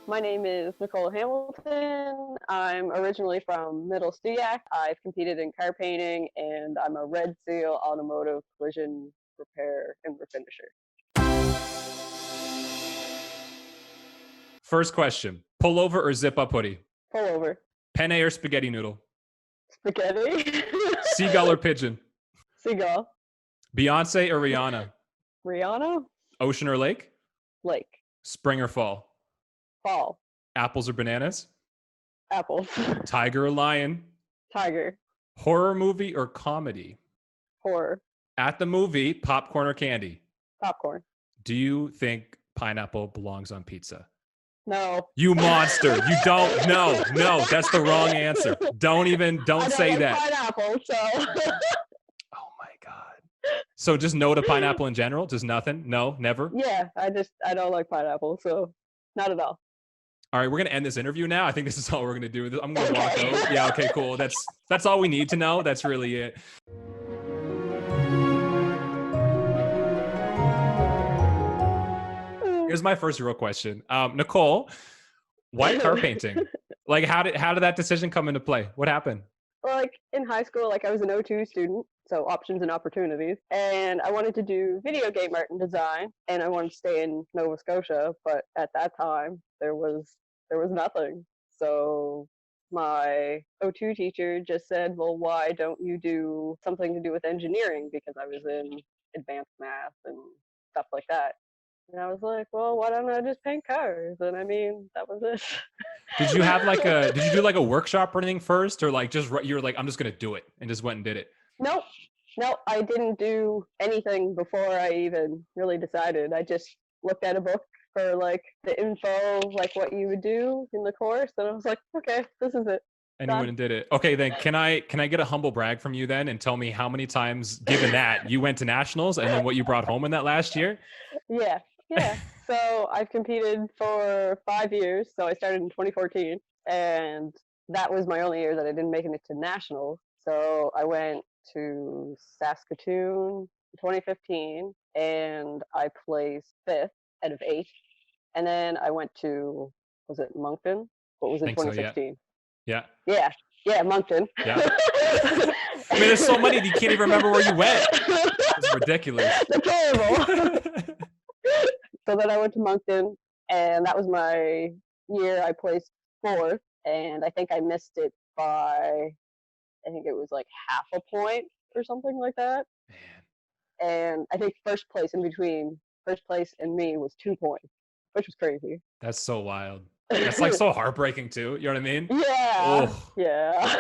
My name is Nicole Hamilton. I'm originally from Middle Steak. I've competed in car painting, and I'm a Red Seal automotive collision repair and refinisher. First question, pullover or zip-up hoodie? Pull over. Penne or spaghetti noodle? Spaghetti. Seagull or pigeon? Seagull. Beyonce or Rihanna? Rihanna. Ocean or lake? Lake. Spring or fall? Fall. Apples or bananas? Apples. Tiger or lion? Tiger. Horror movie or comedy? Horror. At the movie, popcorn or candy? Popcorn. Do you think pineapple belongs on pizza? No. You monster. You don't. No, that's the wrong answer. Don't say like that. Pineapple, so. Oh my God. So just no to pineapple in general? Just nothing? No, never? Yeah, I don't like pineapple, so not at all. All right, we're going to end this interview now. I think this is all we're going to do. I'm going to walk out. Yeah, okay, cool. That's all we need to know. That's really it. Here's my first real question. Nicole, why car painting? Like, how did that decision come into play? What happened? Well, like in high school, like I was an O2 student, so options and opportunities, and I wanted to do video game art and design, and I wanted to stay in Nova Scotia, but at that time there was nothing. So my O2 teacher just said, "Well, why don't you do something to do with engineering?" Because I was in advanced math and stuff like that. And I was like, well, why don't I just paint cars? And I mean, that was it. Did you do like a workshop or anything first, or like just you're like, I'm just gonna do it and just went and did it? Nope. Nope. I didn't do anything before I even really decided. I just looked at a book for like the info, like what you would do in the course, and I was like, okay, this is it. And you went and did it. Okay, then can I get a humble brag from you then and tell me how many times, given that, you went to nationals and then what you brought home in that last year? Yeah. So I've competed for 5 years. So I started in 2014, and that was my only year that I didn't make it to nationals. So I went to Saskatoon in 2015, and I placed fifth out of eight. And then I went to, was it Moncton? What was it, I think so, 2016? Yeah. Yeah, Moncton. Yeah. I mean, there's so many you can't even remember where you went. It's ridiculous. They're terrible. So then I went to Moncton, and that was my year. I placed fourth, and I think I missed it by, I think it was like half a point or something like that. Man. And I think first place and me was 2 points, which was crazy. That's so wild. That's like so heartbreaking too. You know what I mean? Yeah. Oh. Yeah.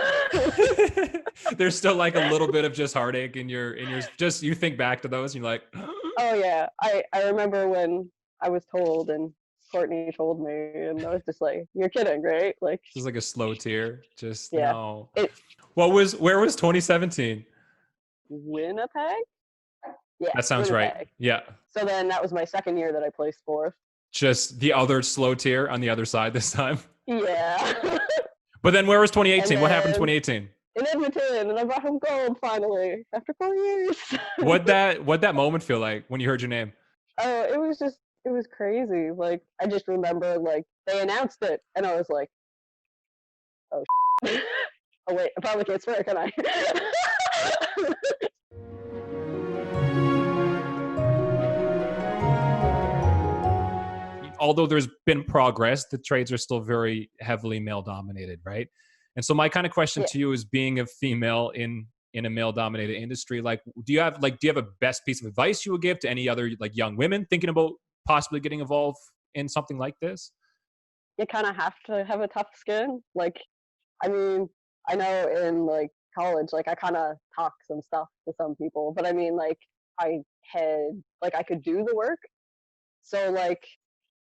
There's still like a little bit of just heartache in your just, you think back to those and you're like, oh yeah. I remember when I was told, and Courtney told me, and I was just like, you're kidding, right? Like, just like a slow tear. Just yeah. no. Where was 2017? Winnipeg? Yeah. That sounds Winnipeg. right. Yeah. So then that was my second year that I placed fourth. Just the other slow tier on the other side this time. Yeah. But then where was 2018? What happened in 2018? In Edmonton, and I brought home gold finally after 4 years. What'd that moment feel like when you heard your name? Oh, it was crazy. Like, I just remember, like, they announced it, and I was like, oh, oh wait, I probably can't swear, can I? Although there's been progress, the trades are still very heavily male dominated, right? And so my kind of question to you is, being a female in a male dominated industry, like, do you have a best piece of advice you would give to any other like young women thinking about possibly getting involved in something like this? You kind of have to have a tough skin. Like, I mean, I know in like college, like I kind of talk some stuff to some people, but I mean, like, I could do the work. So like,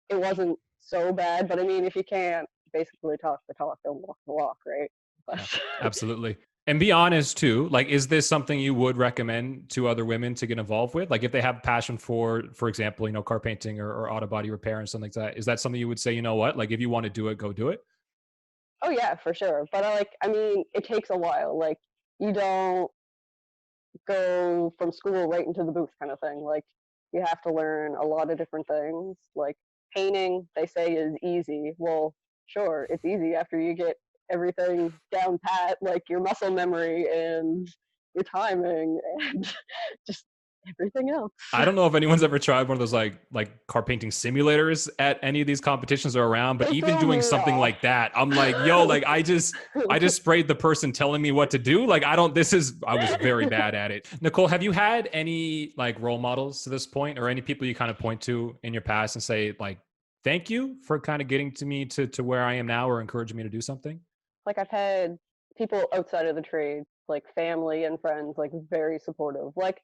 it wasn't so bad, but I mean, if you can't basically talk the talk, don't walk the walk, right? Yeah, absolutely. And be honest too. Like, is this something you would recommend to other women to get involved with? Like, if they have a passion for example, car painting or auto body repair and something like that, is that something you would say, you know what, like, if you want to do it, go do it? Oh yeah, for sure. But I mean, it takes a while. Like, you don't go from school right into the booth kind of thing. Like, you have to learn a lot of different things. Like, painting they say is easy. Well, sure, it's easy after you get everything down pat, like your muscle memory and your timing and just everything else. I don't know if anyone's ever tried one of those like car painting simulators at any of these competitions or around, but They even throw doing me something off. like that, I'm like, yo, like I just sprayed the person telling me what to do. Like I was very bad at it. Nicole, have you had any like role models to this point or any people you kind of point to in your past and say like, thank you for kind of getting to me to where I am now or encouraging me to do something? Like I've had people outside of the trade, like family and friends, like very supportive. Like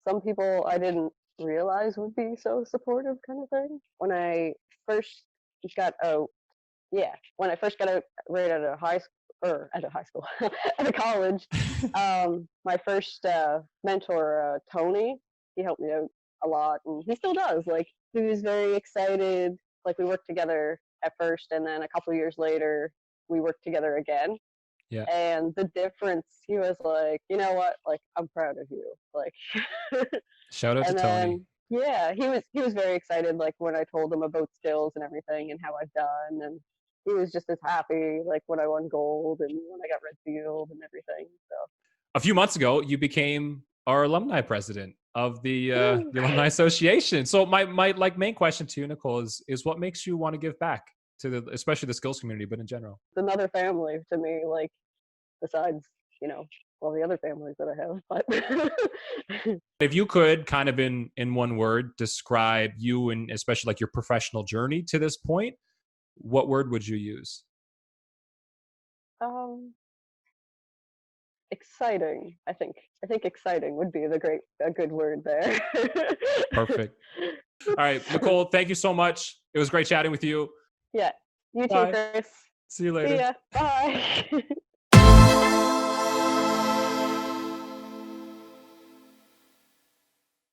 some people I didn't realize would be so supportive, kind of thing. When I first got out, yeah, when I first got out right out of high school, or out of high school, out of college, my first mentor, Tony, he helped me out a lot, and he still does. Like he was very excited. Like we worked together at first, and then a couple years later, we worked together again. Yeah. And the difference, he was like, you know what? Like I'm proud of you. Like, Shout out to and Tony. then yeah, he was very excited. Like when I told him about skills and everything and how I've done, and he was just as happy like when I won gold and when I got red field and everything. So A few months ago, you became our alumni president of woo. the alumni association. So my like main question to you, Nicole, is what makes you want to give back to the especially the skills community, but in general. It's another family to me. Like besides, all the other families that I have. But If you could kind of in one word describe you and especially like your professional journey to this point, what word would you use? um, exciting. I think exciting would be a good word there. Perfect. All right, Nicole, thank you so much. It was great chatting with you. Yeah. You too, Bye. Chris. See you See later. ya. Bye.